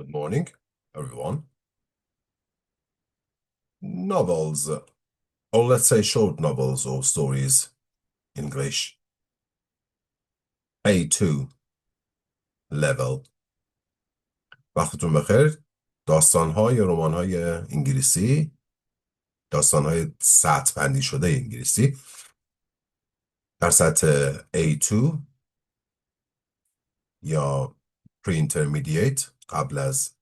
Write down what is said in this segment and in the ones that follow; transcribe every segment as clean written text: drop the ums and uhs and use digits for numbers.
Good morning, everyone. Novels, or let's say short novels or stories, English. A2 level. وقتتون بخیر. داستانهای یا رمان‌های انگلیسی، داستانهای سطح بندی شده انگلیسی در سطح A2 یا pre-intermediate قبل از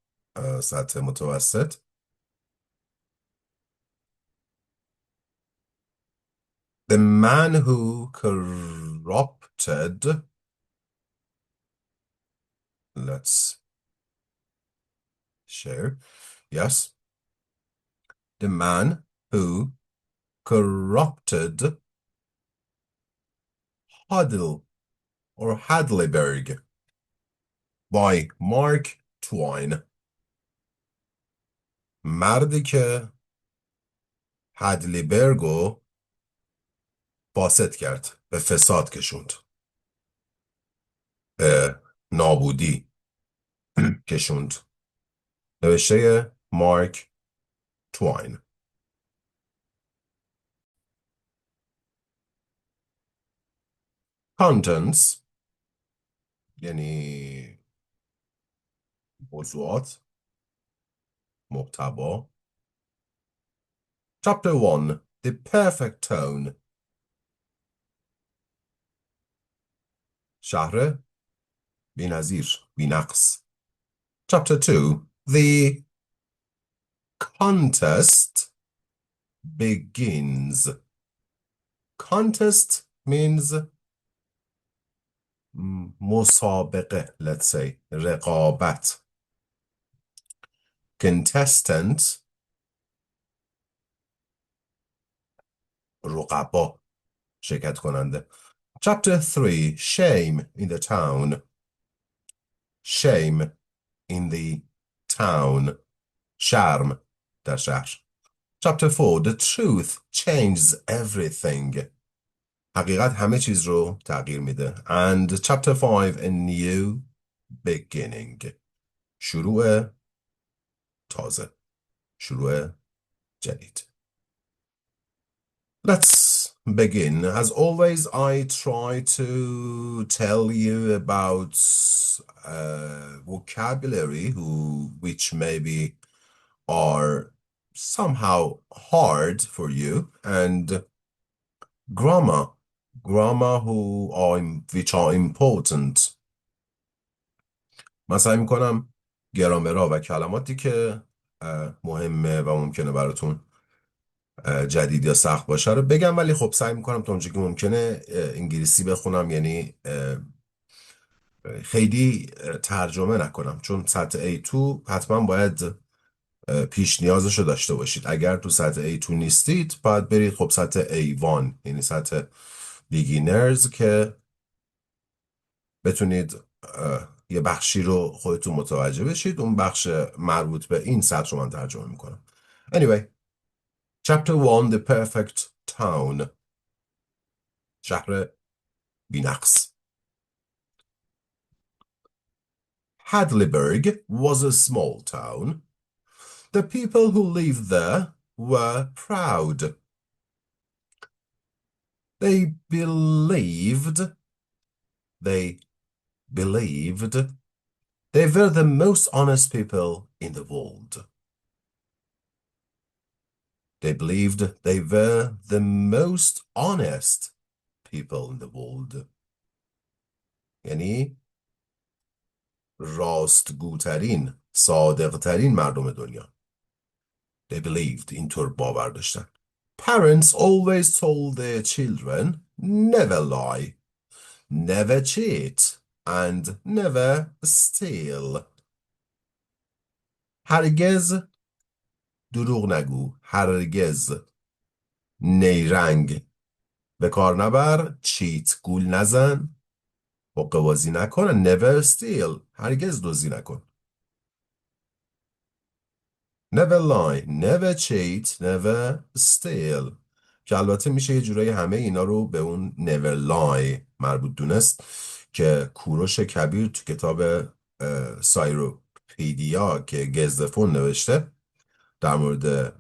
سطح متوسط. The man who corrupted, let's share, yes. The man who corrupted Hadleyburg by Mark Twain. مردی که هدلبرگو فاسد کرد، به فساد کشوند، به نابودی کشوند. نوشته مارک تواین. Contents یعنی موضوعات، محتوا. Chapter 1 The Perfect Tone. شهر بی‌نظیر، بی‌نقص. Chapter 2 The Contest begins. Contest means مسابقه, let's say, رقابت. Contestant, رقبا، شرکت کننده. Chapter 3 Shame in the Town. Shame in the town. شرم در شهر. Chapter 4 The truth changes everything. حقیقت همه چیز رو تغییر میده. And chapter 5 A new beginning. شروع تازه، شروع جدید. Let's begin. As always, I try to tell you about vocabulary which maybe are somehow hard for you, and grammar which are important. من سعی میکنم گرامرها و کلماتی که مهمه و ممکنه براتون جدید یا سخت باشه رو بگم، ولی خب سعی میکنم تا اونجا که ممکنه انگلیسی بخونم، یعنی خیلی ترجمه نکنم، چون سطح A2 حتما باید پیش نیازش رو داشته باشید. اگر تو سطح A2 نیستید باید برید خب سطح A1، یعنی سطح بیگینرز، که بتونید یه بخشی رو خودتون متوجه بشید. اون بخش مربوط به این سطح رو من ترجمه میکنم. Anyway, Chapter 1 The Perfect Town. شهر بی‌نقص. Hadleyburg was a small town. The people who lived there were proud. They believed they were the most honest people in the world. They believed they were the most honest people in the world. یعنی راستگوترین، صادقترین مردم دنیا. They believed، اینطور باور داشتن. Parents always told their children never lie, never cheat, and never steal. هرگز دروغ نگو، هرگز نیرنگ به کار نبر، چیت گول نزن، حقه بازی نکن، never steal، هرگز دزدی نکن. Never lie, never cheat, never steal، که البته میشه یه جورایی همه اینا رو به اون never lie مربوط دونست که کوروش کبیر تو کتاب سایرو پیدیا که گزدفون نوشته در مورد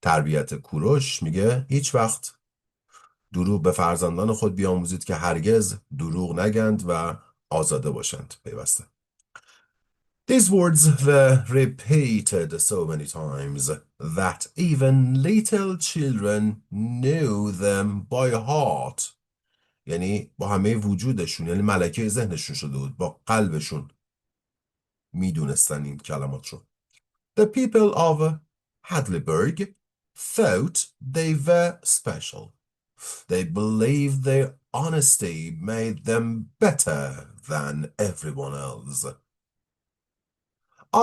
تربیت کوروش، میگه هیچ وقت دروغ به فرزندان خود بیاموزید که هرگز دروغ نگند و آزاده باشند. پیوسته. These words were repeated so many times that even little children knew them by heart. یعنی با همه وجودشون، یعنی ملکه ذهنشون شده بود، با قلبشون میدونستن این کلمات رو. The people of Hadleyburg thought they were special. They believed their honesty made them better than everyone else.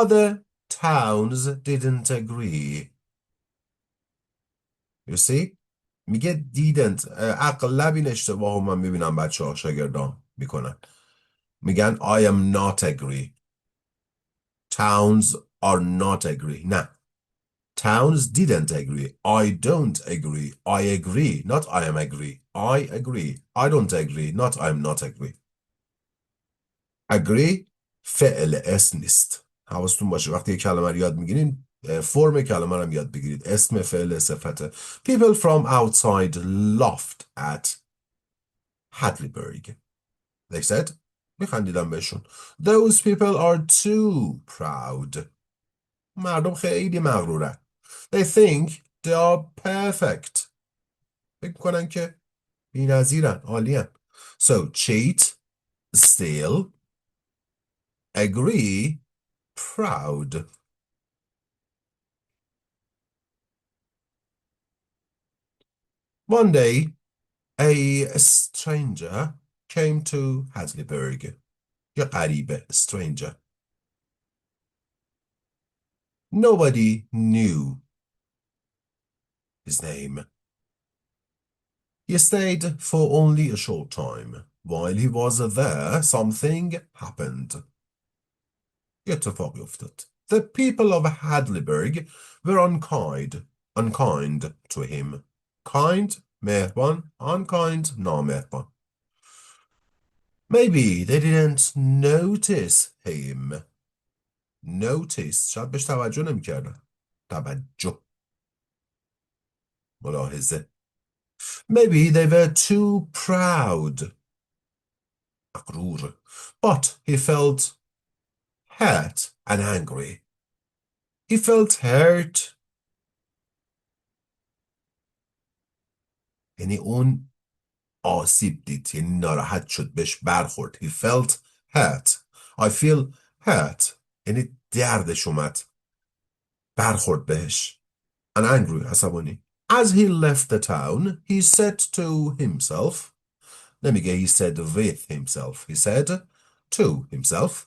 Other towns didn't agree. You see? میگه didn't. اغلب این اشتباه رو من میبینم بچه ها شاگردان میکنن. میگن I am not agree. Towns are not agree. نه. Towns didn't agree. I don't agree. I agree. Not I am agree. I agree. I don't agree. Not I am not agree. Agree فعل اسم نیست. حواستون باشه وقتی یک کلمه رو یاد میگیرین فرم کلمه رو یاد بگیرید. اسم فعل صفته. People from outside laughed at Hadleyburg. They said میخندیدم بهشون. Those people are too proud. مردم خیلی مغرورن. They think they are perfect. فکر کنن که بی‌نظیرن، عالین. So cheat, steal, agree, proud. One day, a stranger came to Hadleyburg. یه غریبه، stranger. Nobody knew his name. He stayed for only a short time. While he was there, something happened. یه اتفاقی افتاد. The people of Hadleyburg were unkind to him. Kind, مهربان. Unkind, نامهربان. Maybe they didn't notice him. Notice. شاید بهش توجه نمی‌کردن. توجه. ملاحظه. Maybe they were too proud. مغرور. But he felt hurt and angry. He felt hurt. یعنی اون آسیب دید، یعنی ناراحت شد، بهش برخورد. He felt hurt. I feel hurt. یعنی دردش اومد، برخورد بهش. And angry, عصبانی. As he left the town, he said to himself. نمیگه he said with himself. He said to himself.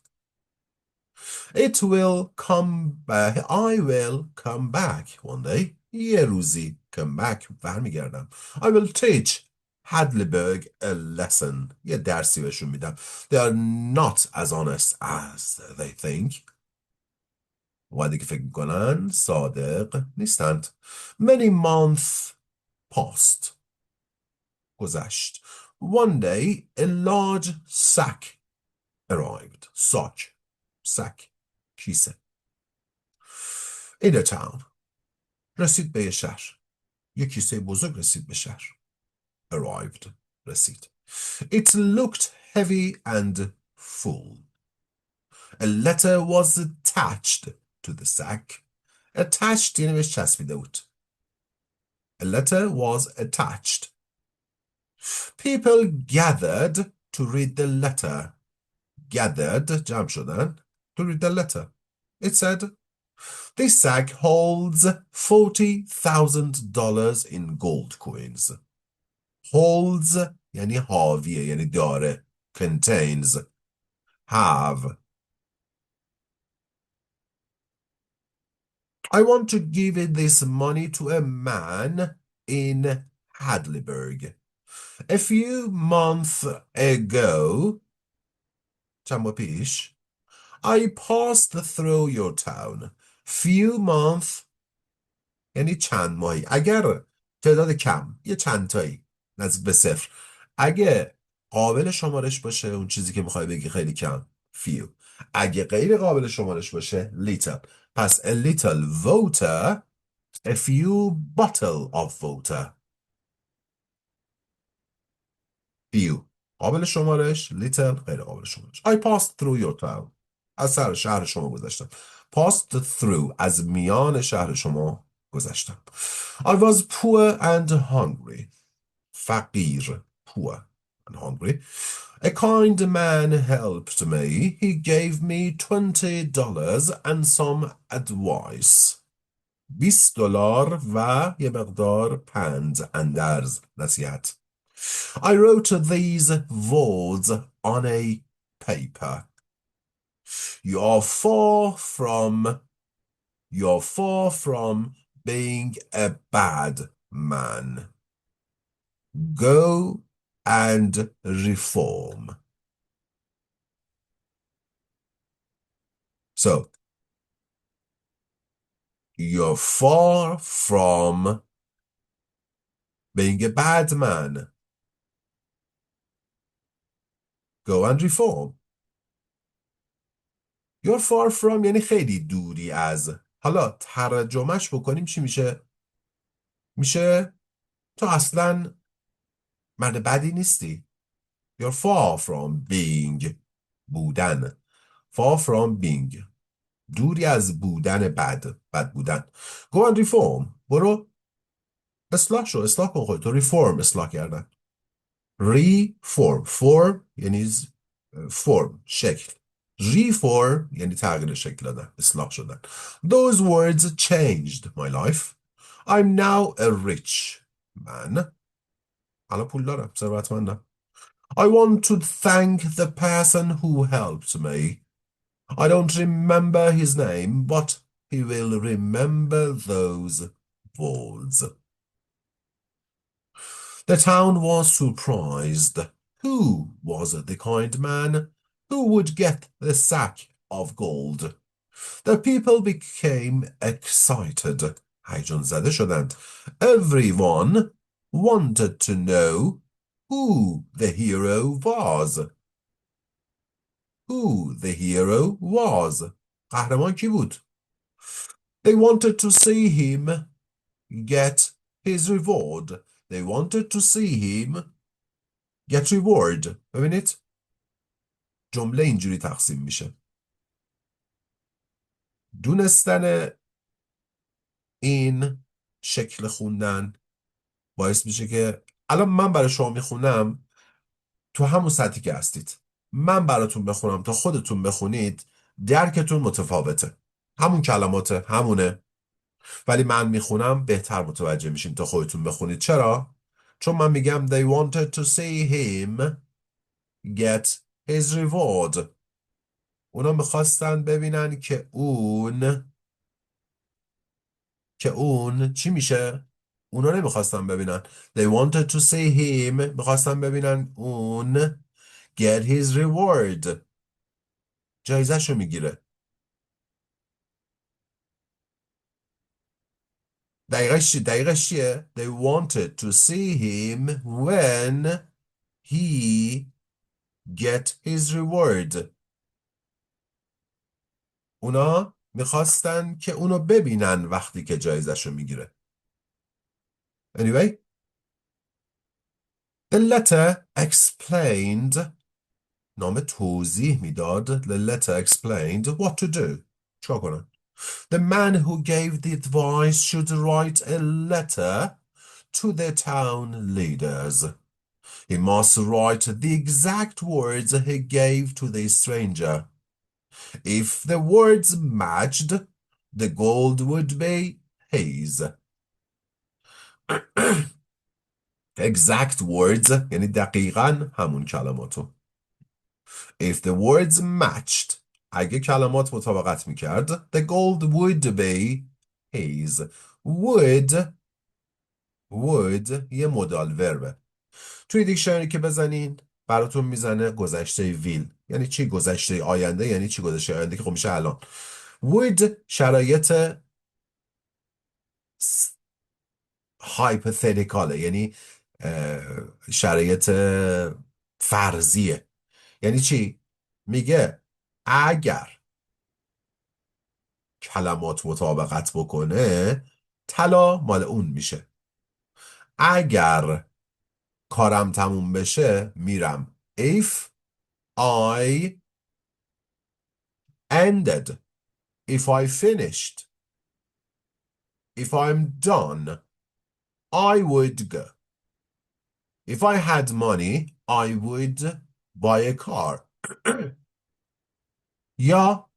It will come back. I will come back one day. یه روزی come back برمیگردم. I will teach Hadleyburg a lesson. یه درسی بهشون میدم. They are not as honest as they think. وقتی که فکر میکنن صادق نیستند. Many months passed. گذشت. One day a large sack arrived. sack. کیسه. In a town. رسید به شهر. یک کیسه بزرگ رسید به شهر. Arrived. رسید. It looked heavy and full. A letter was attached to the sack. Attached یعنی بهش چسبیده بود. A letter was attached. People gathered to read the letter. Gathered جمع شدن. To read the letter. It said, this sack holds $40,000 in gold coins. Holds یعنی حاویه، یعنی داره. Contains. Have. I want to give this money to a man in Hadleyburg. A few months ago, چند ماه پیش, I passed through your town. Few months یعنی چند ماهی. اگر تعداد کم، یه چند تایی نزدیک به صفر. اگه قابل شمارش باشه اون چیزی که میخوای بگی خیلی کم. few. اگه غیر قابل شمارش باشه little. پس a little water, a few bottle of water. few قابل شمارش، little غیر قابل شمارش. I passed through your town. از سر شهر شما گذشتم. passed through از میان شهر شما گذشتم. I was poor and hungry. فقیر. poor and hungry. A kind man helped me. He gave me $20 and some advice. $20 و یه مقدار پند، اندرز، نصیحت. I wrote these words on a paper. You're far from being a bad man. Go and reform. So, you're far from being a bad man. Go and reform. You're far from یعنی خیلی دوری از. حالا ترجمهش بکنیم چی میشه؟ میشه تو اصلا مرد بدی نیستی. You're far from being بودن. Far from being دوری از بودن بد بودن. Go and reform. برو اصلاح کن خودتو. reform اصلاح کردن. reform. form یعنی فرم، شکل. reform یعنی تغییر شکل دادن، اصلاح شدن. Those words changed my life. I'm now a rich man. الان پول دارم، ثروتمندم. I want to thank the person who helped me. I don't remember his name, but he will remember those words. The town was surprised. Who was the kind man who would get the sack of gold? The people became excited. هیجان زده شدند. Everyone wanted to know who the hero was. Who the hero was. قهرمان کی بود؟ They wanted to see him get his reward. They wanted to see him get reward. ببینید جمله اینجوری تقسیم میشه. دونستن این شکل خوندن باعث میشه که الان من برای شما میخونم تو همون سطحی که هستید. من براتون بخونم تا خودتون بخونید درکتون متفاوته. همون کلمات همونه، ولی من میخونم بهتر متوجه میشین تا خودتون بخونید. چرا؟ چون من میگم they wanted to see him get his reward. اونا میخواستن ببینن که اون چی میشه؟ اونا نمیخواستن ببینن. They wanted to see him میخواستن ببینن اون get his reward جایزه‌شو میگیره. دقیقش چیه؟ They wanted to see him when he get his reward. اونا میخواستن که اونو ببینن وقتی که جایزه‌شو میگیره. Anyway, the letter explained. نامه توضیح میداد. The letter explained what to do. چیکار کنن؟ The man who gave the advice should write a letter to the town leaders. He must write the exact words he gave to the stranger. If the words matched, the gold would be his. Exact words یعنی دقیقاً همون کلماتو. If the words matched اگه کلمات مطابقت میکرد the gold would be his. would یه مودال وربه. توی دیکشنری که بزنین براتون میزنه گذشته ویل یعنی چی، گذشته آینده یعنی چی، گذشته آینده که خب میشه الان. would شرایط هایپوتتیکاله یعنی شرایط فرضیه. یعنی چی؟ میگه اگر کلمات مطابقت بکنه طلا مال اون میشه. اگر کارم تموم بشه میرم. If I ended. If I finished. If I'm done. I would go. If I had money, I would buy a car. یا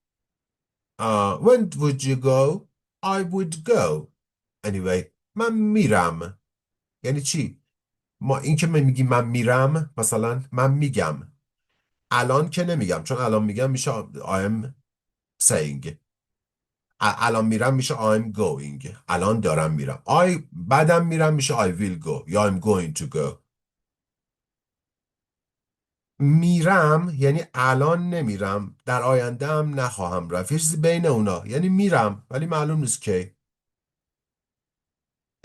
when would you go? I would go. Anyway, من میرم. یعنی چی؟ ما این که میگیم من میرم، مثلا من میگم الان که نمیگم، چون الان میگم میشه I'm saying. الان میرم میشه I'm going. الان دارم میرم. بعدم میرم میشه I will go یا I'm going to go. میرم یعنی الان نمیرم، در آینده هم نخواهم رفت، یه چیزی بین اونا، یعنی میرم ولی معلوم نیست کی.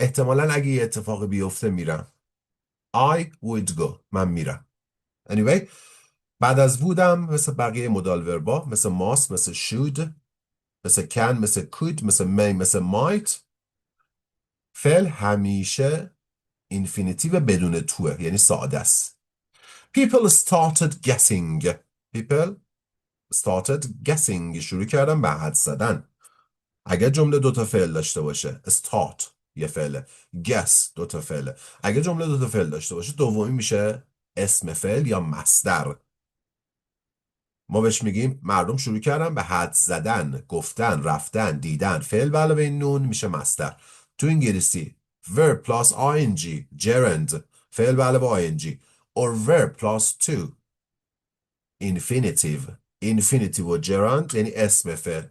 احتمالاً اگه یه اتفاق بیفته میرم. I would go. من میرم. Anyway, بعد از بودم مثل بقیه مدال وربا، مثل must، مثل should، مثل can، مثل could، مثل may، مثل might، فعل همیشه اینفینیتیو بدون توه، یعنی ساده است. People started guessing. People started guessing. شروع کردن به حدس زدن. اگه جمله دوتا فعل داشته باشه، start یه فعله، guess دوتا فعله. اگه جمله دوتا فعل داشته باشه، دومی میشه اسم فعل یا مصدر. ما بهش میگیم مردم شروع کردن به حدس زدن، گفتن، رفتن، دیدن. فعل به علاوه نون میشه مصدر. تو انگلیسی verb plus ing gerund، فعل به علاوه ing، or verb plus to infinitive و gerund یعنی اسم فعل.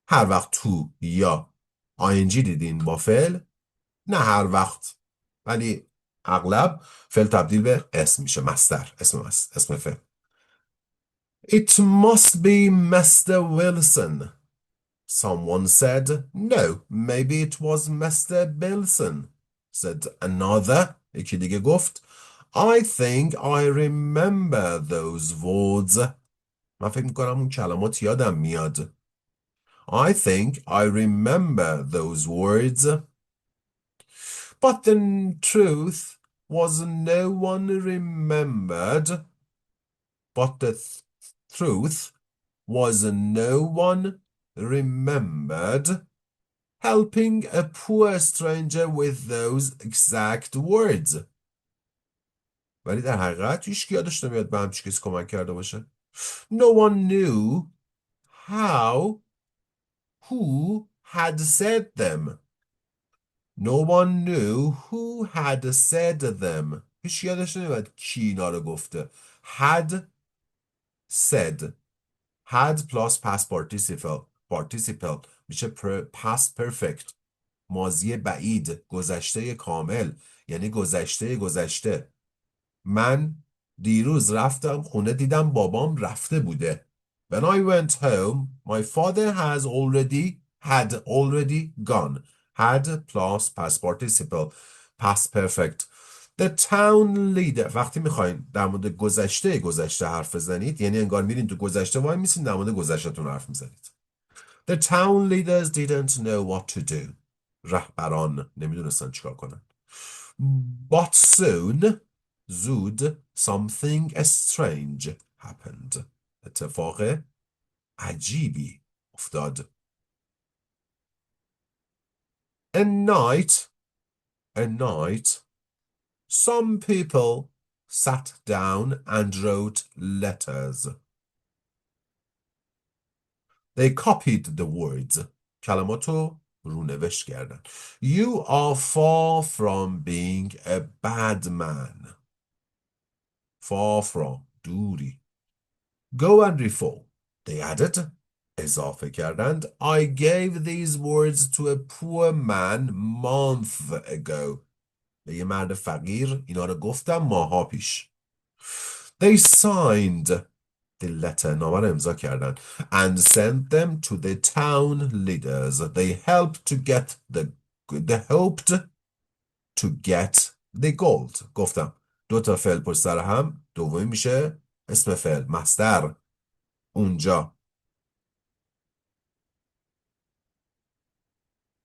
هر وقت تو یا ing دیدین با فعل، نه هر وقت ولی اغلب، فعل تبدیل به اسم میشه، مصدر، اسم فعل. It must be Mr. Wilson. Someone said, no, maybe it was Mr. Bilson. Said another. یکی دیگه گفت, I think I remember those words. من فکر میکنم اون کلمات یادم میاد. I think I remember those words. But the truth was no one remembered. But the truth was no one remembered helping a poor stranger with those exact words. ولی در حقیقت هیچ کی یادش نمیاد به همچین کسی کمک کرده باشه. No one knew who had said them. No one knew who had said them. هیچ یادش نمیاد کی اینا رو گفته. Had said. Had plus past participle میشه past perfect، ماضی بعید، گذشته کامل، یعنی گذشته. من دیروز رفتم خونه دیدم بابام رفته بوده. When I went home, my father had already gone. Had plus past participle past perfect. The town leader. وقتی میخواین در مورد گذشته حرف بزنید، یعنی انگار میرین تو گذشته وای میسین در مورد گذشتهتون حرف میزنید. The town leaders didn't know what to do. رهبران نمیدونستن چیکار کنن. But soon, زود, something strange happened. اتفاق عجیبی افتاد. A night, some people sat down and wrote letters. They copied the words. کلماتو رونوشت کردن. You are far from being a bad man. Far from. دوری. Go and reform. They added. اضافه کردند. I gave these words to a poor man month ago. به یه مرد فقیر اینا رو گفتم ماها پیش. They signed the letter. نامه رو امضا کردن. And sent them to the town leaders. They helped to get the gold. گفتم دو تا فعل پشت سر هم، دومی میشه اسم فعل مصدر. اونجا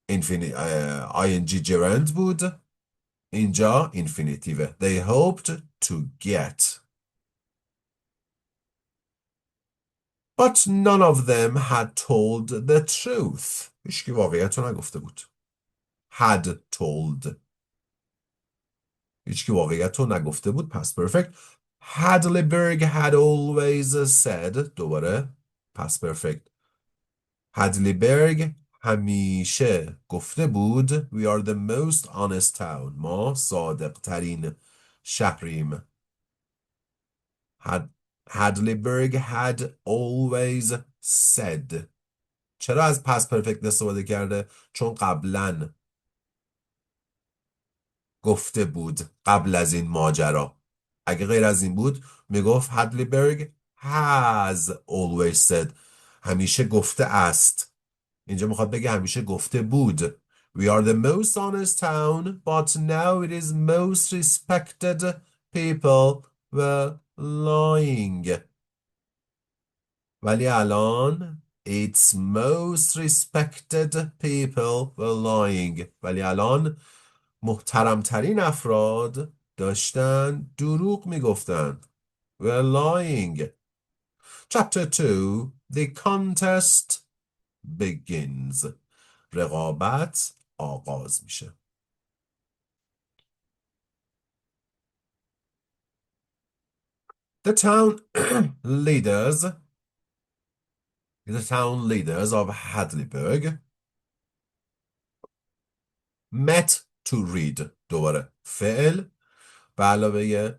ING gerund بود. اینجا infinitive. They hoped to get. But none of them had told the truth. هیچکی واقعیت رو نگفته بود. Had told. هیچکی واقعیت رو نگفته بود. Past perfect. Hadleyburg had always said. دوباره past perfect. هدلبری همیشه گفته بود We are the most honest town. ما صادق ترین شهریم. هدلبری had always said. چرا از past perfect استفاده کرده؟ چون قبلا گفته بود، قبل از این ماجرا. اگه غیر از این بود میگفت هدلبری has always said. همیشه گفته است. اینجا میخواد بگه همیشه گفته بود We are the most honest town but now it is most respected people were lying. ولی الان It's most respected people were lying. ولی الان محترمترین افراد داشتن دروغ میگفتن. Were lying. Chapter 2 The contest begins. رقابت آغاز میشه. The town leaders of Hadleyburg met to read. دوباره فعل به علاوه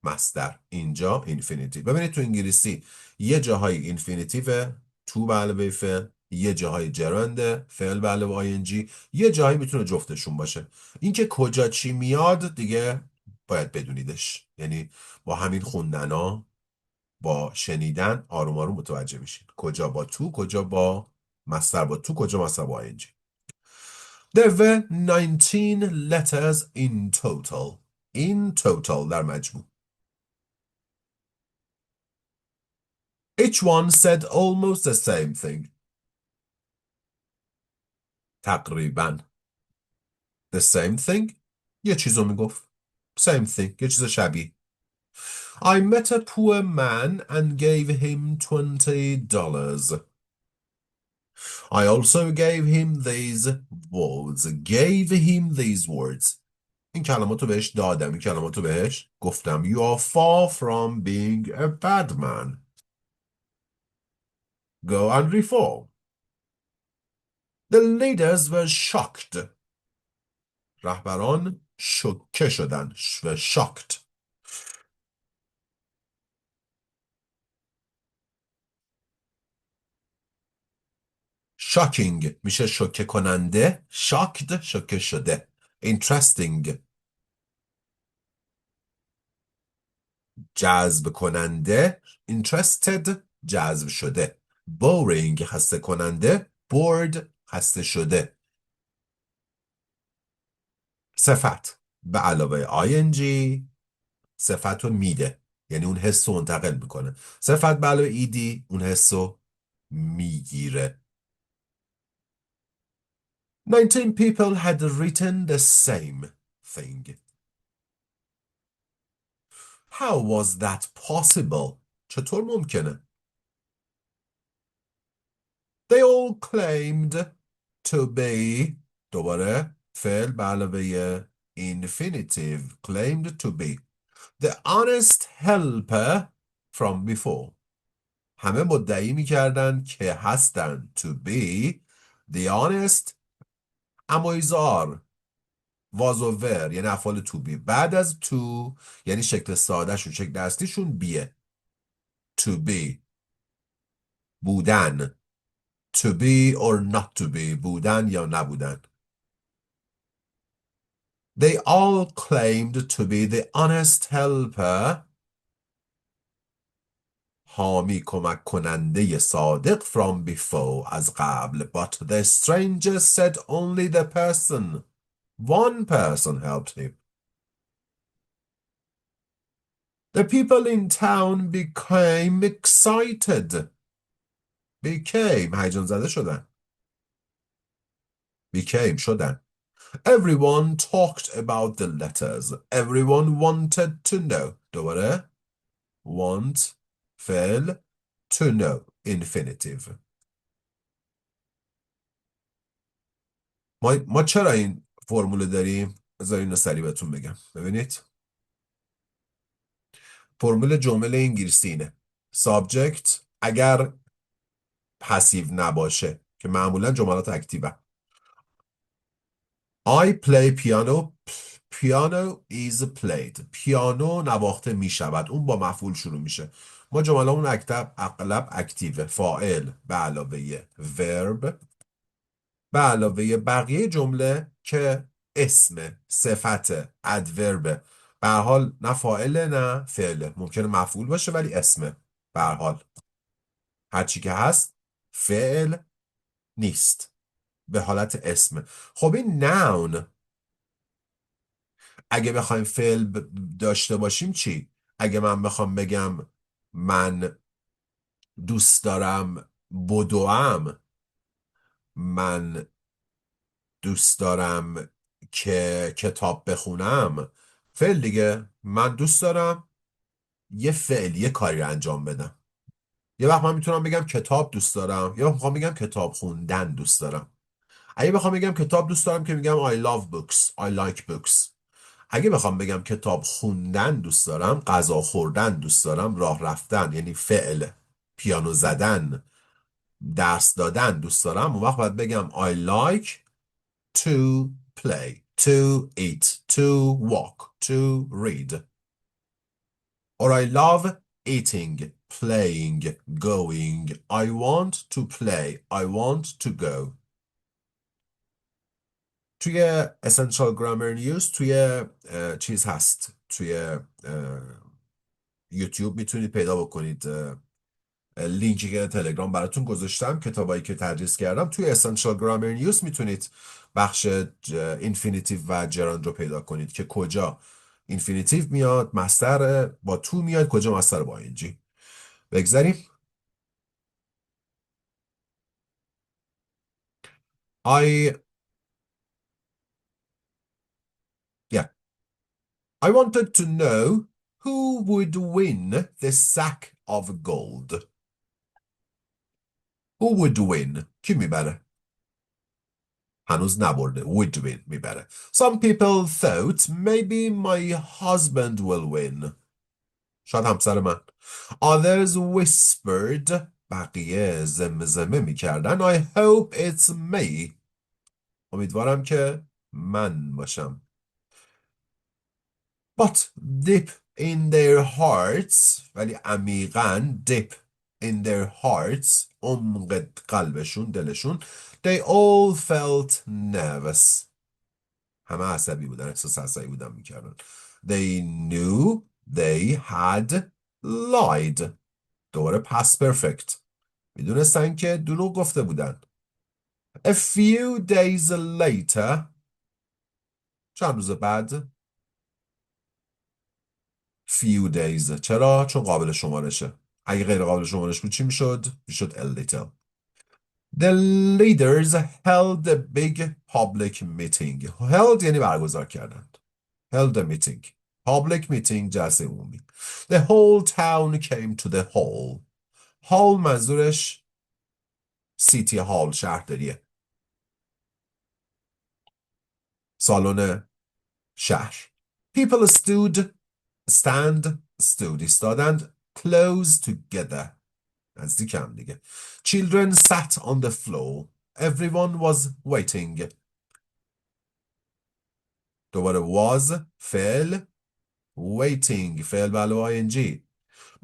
مصدر. اینجا infinitive. ببینید تو انگلیسی یه جاهای اینفینیتیو تو به علاوه فعل، یه جاهای جرنده فعل به علاوه ING، یه جاهایی میتونه جفتشون باشه. اینکه کجا چی میاد دیگه باید بدونیدش. یعنی با همین خوندنا، با شنیدن آروم آروم متوجه میشین کجا با تو، کجا با مصدر با تو، کجا مصدر با ING. There were 19 letters in total. In total در مجموع. Each one said almost the same thing. تقریبا. The same thing. یه چیزو میگفت. Same thing. یه چیز شبیه. I met a poor man and gave him $20. I also gave him these words. Gave him these words. این کلماتو بهش دادم. این کلماتو بهش گفتم. You are far from being a bad man. Go and reform. The leaders were shocked. رهبران شوکه شدن. shocked. shocking میشه شوکه کننده. shocked شوکه شده. interesting جذب کننده. interested جذب شده. boring خسته کننده. bored خسته شده. صفت به علاوه ING صفت رو میده، یعنی اون حس رو منتقل میکنه. صفت به علاوه ED اون حس رو میگیره. 19 people had written the same thing. How was that possible? چطور ممکنه؟ They all claimed to be. دوباره فعل به علاوه infinitive. Claimed to be the honest helper from before. همه مدعی میکردن که هستن to be the honest امایزار was و were یعنی افعال to be. بعد از to یعنی شکل ساده شون، شکل اصلیشون بیه. to be بودن. to be or not to be بودن یا نبودن. They all claimed to be the honest helper حامی کمک کننده صادق from before از قبل. But the stranger said only the person. One person helped him. The people in town became excited. Became هیجان زده شدن. became شدن. Everyone talked about the letters. Everyone wanted to know. دوباره want فعل to know infinitive. ما چرا این فرمول داریم؟ بذار اینو سریع بهتون بگم. ببینید فرمول جمله انگلیسی اینه subject اگر پسیو نباشه که معمولا جملات اکتیوه. I play piano. Piano is played. پیانو نواخته می شود. اون با مفعول شروع میشه. ما جمله اون اغلب اکتیوه. فاعل به علاوه ورب به علاوه بقیه جمله که اسم صفت ادورب به هر حال نه فاعل نه فعل. ممکنه مفعول باشه ولی اسمه. به هر حال هرچی که هست فعل نیست به حالت اسم. خب این نون اگه بخوایم فعل داشته باشیم چی؟ اگه من بخوام بگم من دوست دارم بدوم، من دوست دارم که کتاب بخونم، فعل دیگه. من دوست دارم یه فعل یه کاری رو انجام بدم. یه وقت من میتونم بگم کتاب دوست دارم، یا میخوام بگم کتاب خوندن دوست دارم. اگه بخوام بگم کتاب دوست دارم که میگم I love books, I like books. اگه بخوام بگم کتاب خوندن دوست دارم، غذا خوردن دوست دارم، راه رفتن یعنی فعل، پیانو زدن، درس دادن دوست دارم، اون وقت باید بگم I like to play, to eat, to walk, to read. Or I love eating, playing, going. I want to play, I want to go. توی Essential Grammar News توی چیز هست، توی یوتیوب میتونید پیدا بکنید. لینکی که تلگرام براتون گذاشتم، کتابایی که تدریس کردم توی Essential Grammar News میتونید بخش اینفینیتیو و جراند رو پیدا کنید که کجا اینفینیتیو میاد مصدر با تو میاد، کجا مصدر با اینجی. بگذاریم. I wanted to know who would win the sack of gold. Who would win? کی میبره؟ هنوز نبرده. Would win میبره. Some people thought maybe my husband will win. شاید همسر من. Others whispered. بقیه زمزمه میکردن. I hope it's me. امیدوارم که من باشم. But deep in their hearts ولی عمیقاً deep in their hearts عمق قلبشون دلشون they all felt nervous. همه عصبی بودن، احساس عصبی بودن میکردن. They knew they had lied. دوباره past perfect. میدونستن که دروغ گفته بودن. A few days later چند روز بعد few days. چرا؟ چون قابل شمارشه. اگه غیر قابل شمارش بود چی میشد؟ میشد a little. The leaders held a big public meeting. Held یعنی برگزار کردند. Held a meeting. Public meeting جلسه عمومی. The whole town came to the hall. Hall منظورش سیتی هال، شهرداریه. سالن شهر. People stood ایستادند close together نزدیک هم دیگه. Children sat on the floor. Everyone was waiting. دوباره was فعل waiting فعل به علاوه ing.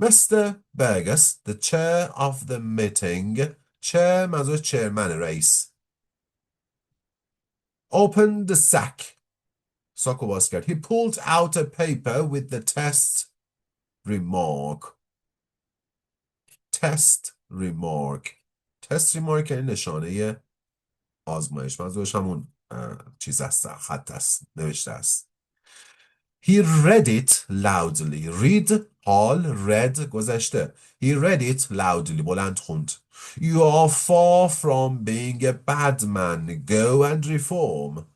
Mr. Burgess the chair of the meeting. chair منظور چیرمن رئیس. Opened the sack. ساکو باز کرد. He pulled out a paper with the test remark. test remark یعنی نشانه آزمایش. منظورش همون چیز است، خط است، نوشته است. He read it loudly. read حال read گذشته. He read it loudly بلند خوند. You are far from being a bad man. Go and reform.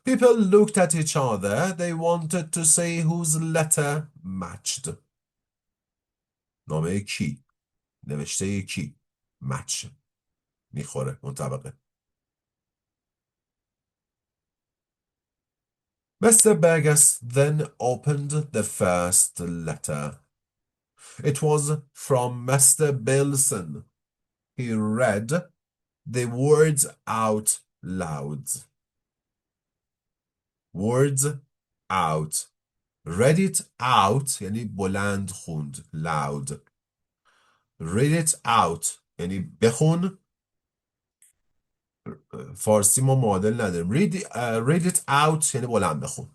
People looked at each other. They wanted to see whose letter matched. نامه کی؟ نوشته کی؟ match میخوره منطبقه. Mr. Burgess then opened the first letter. It was from Mr. Bilson. He read the words out loud. Words out. Read it out یعنی بلند خوند. Loud. Read it out یعنی بخون. فارسی ما معادل نداریم. read it out یعنی بلند بخون.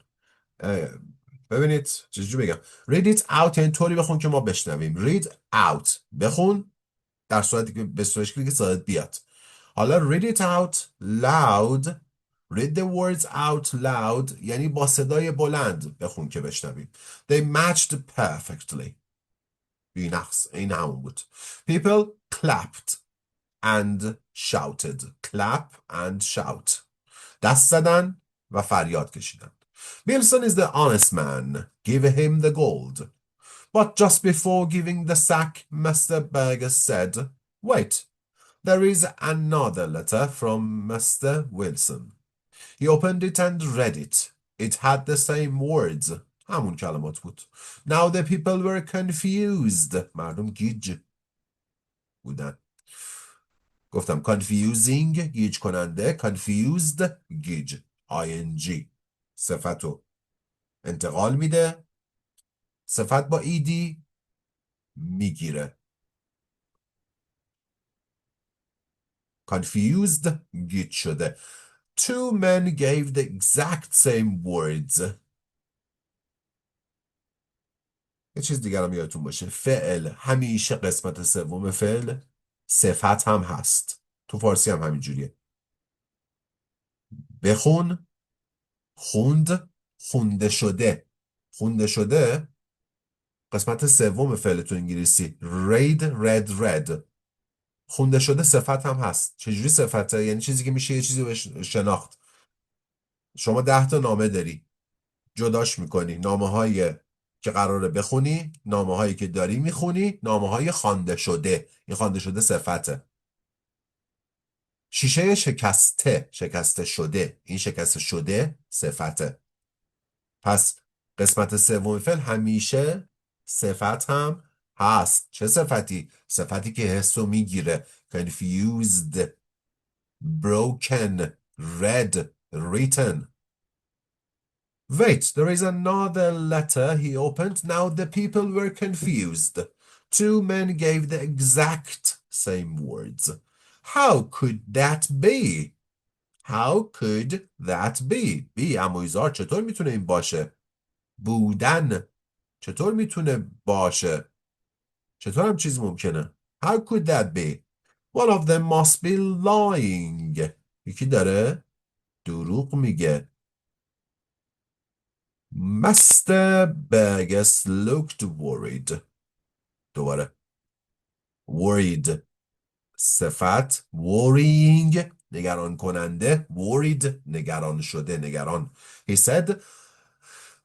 ببینید چجوری بگم. read it out یعنی طوری بخون که ما بشنویم. read out بخون در صورتی که به صورتی که صدات بیاد. حالا read it out loud. read the words out loud یعنی با صدای بلند بخون که بشنویم. They matched perfectly. بی‌نقص. این همون بود. People clapped and shouted. clap and shout. دست زدن و فریاد کشیدن. Bilson is the honest man. Give him the gold. But just before giving the sack, Mr. Burgess said, Wait, there is another letter from Mr. Wilson. He opened it and read it. It had the same words. همون کلمات بود. Now the people were confused. مردم گیج بودن. گفتم confusing گیج کننده. confused گیج. ing صفتو انتقال میده. صفت با ایدی میگیره. confused گیج شده. Two men gave the exact same words. یه چیز دیگر هم یادتون باشه. فعل همیشه قسمت سوم فعل صفت هم هست. تو فارسی هم همینجوریه. بخون، خوند، خونده شده. خونده شده قسمت سوم فعل تو انگلیسی. read. خونده شده صفت هم هست. چجوری صفته؟ یعنی چیزی که میشه یه چیزی به شناخت. شما 10 تا نامه داری. جداش میکنی. نامه هایی که قراره بخونی، نامه هایی که داری میخونی، نامه های خوانده شده. این خوانده شده صفته. شیشه شکسته شده. این شکسته شده صفته. پس قسمت سوم فعل همیشه صفت هم هست. چه صفتی؟ صفتی که حسو میگیره. confused, broken, read, written. Wait, there is another letter he opened. Now the people were confused. Two men gave the exact same words. How could that be? How could that be? بی امویزار چطور میتونه این باشه؟ بودن چطور میتونه باشه؟ چطور هم چیز ممکنه؟ How could that be? One of them must be lying. یکی داره دروغ میگه. Mr. Burgess looked worried. دوباره worried صفت. worrying نگران کننده. worried نگران شده. نگران. He said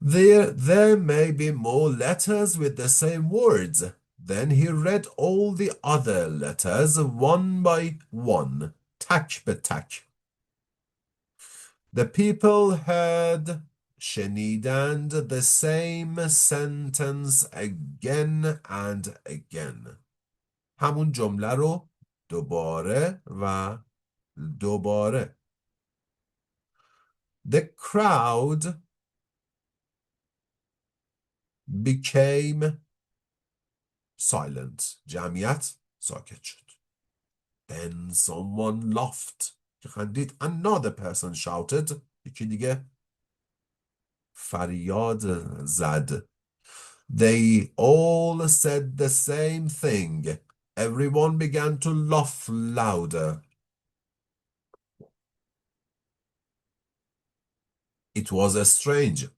there may be more letters with the same words. Then he read all the other letters one by one. تک به تک. The people heard شنیدند the same sentence again and again. همون جمله رو دوباره و دوباره. The crowd became silent. جمعیت ساکت شد. Then someone laughed. خندید. Another person shouted. یکی دیگه فریاد زد. They all said the same thing. Everyone began to laugh louder. It was a strange,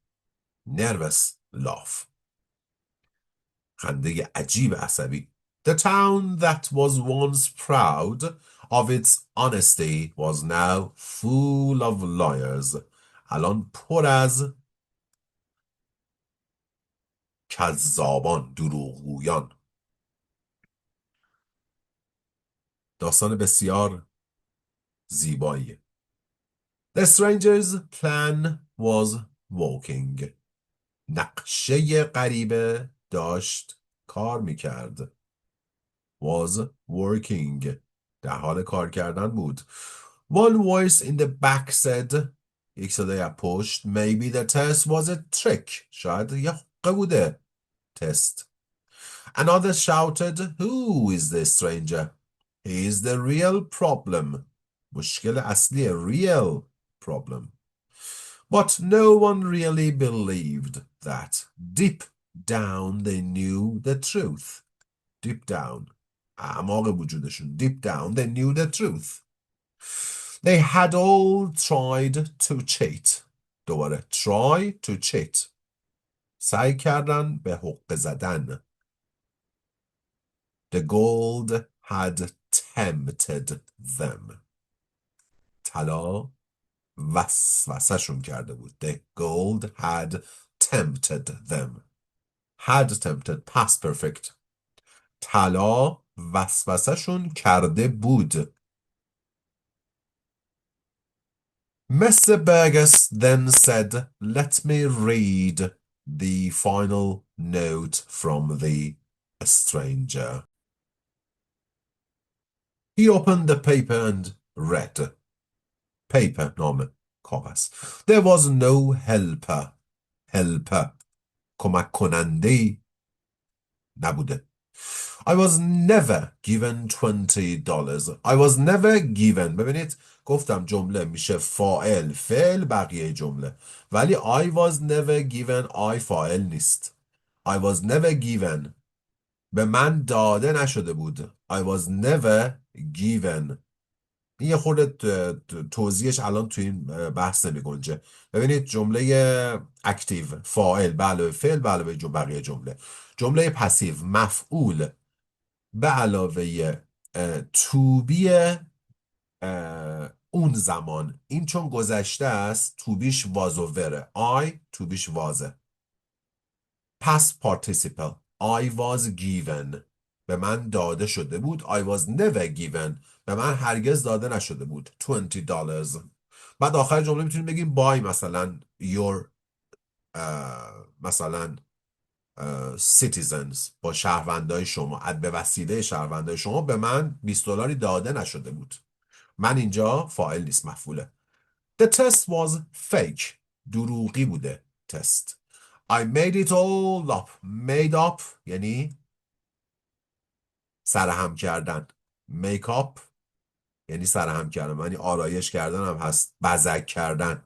nervous laugh. خنده عجیب عصبی. The town that was once proud of its honesty was now full of liars. الان پر از کذابان، دروغگویان. داستان بسیار زیبایی. The stranger's plan was working. نقشه غریبه داشت کار میکرد. Was working. در حال کار کردن بود. One voice in the back said. یک صدای از پشت. Maybe the test was a trick. شاید یه حقه بوده. تست. Another shouted. Who is the stranger? He is the real problem. مشکل اصلی. Real problem. But no one really believed that. Deep down they knew the truth. Deep down. اعماق وجودشون. Deep down they knew the truth. They had all tried to cheat. دوباره. Try to cheat. سعی کردن به حقه زدن. The gold had tempted them. طلا وسوسه‌شون کرده بود. The gold had tempted them. Had tempted. Past perfect. طلا وسوسه‌شون کرده بود. Mr. Burgess then said, let me read the final note from the stranger. He opened the paper and read. Paper, نام کاغذ. There was no helper. Helper. کمک کننده نبوده. I was never given $20. I was never given. ببینید گفتم جمله میشه فاعل فعل بقیه جمله ولی I was never given I فاعل نیست. I was never given. به من داده نشده بود. I was never given. این یه خورده توضیحش الان تو این بحث نمی گنجه. ببینید جمله اکتیو فاعل به علاوه فعل به علاوه بقیه جمله. جمله پسیو مفعول به علاوه توبی اون زمان. این چون گذشته است توبیش وازووره. I توبیش وازه. past participle I was given. به من داده شده بود. I was never given. به من هرگز داده نشده بود. $20. بعد آخر جمله میتونیم بگیم by مثلا your مثلا citizens با شهروندای شما به وسیله شهروندای شما به من $20 داده نشده بود. من اینجا فاعل نیست مفعوله. The test was fake. دروغی بوده تست. I made it all up. Made up یعنی سرهم کردن. Make up یعنی سرهم کردن یعنی آرایش کردن هم هست. بزک کردن.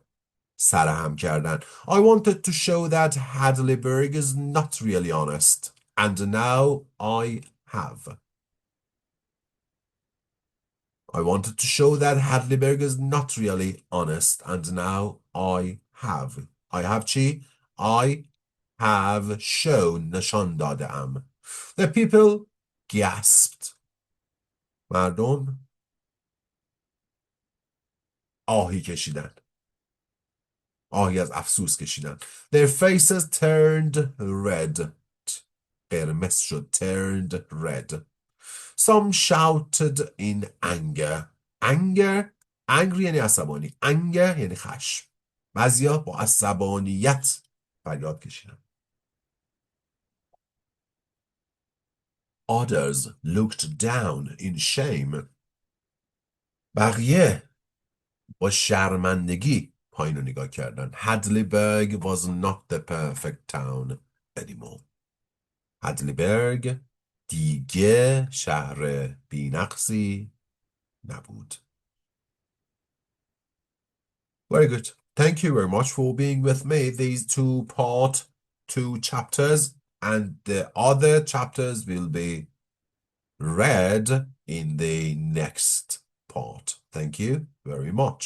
سرهم کردن. I wanted to show that Hadleyburg is not really honest. And now I have. I wanted to show that Hadleyburg is not really honest. And now I have. I have چی؟ I have shown. نشان داده ام. The people gasped. مردم آهی کشیدن. آهی از افسوس کشیدن. Their faces turned red. قرمز شد. Turned red. Some shouted in anger. Anger. Angry یعنی عصبانی. Anger یعنی خشم. بعضیا با عصبانیت فریاد کشیدن. Others looked down in shame. بقیه با شرمندگی پایین رو نگاه کردن. Hadleyburg was not the perfect town anymore. هدلبرگ دیگه شهر بی‌نقصی نبود. Very good. Thank you very much for being with me. These two chapters and the other chapters will be read in the next part. Thank you very much.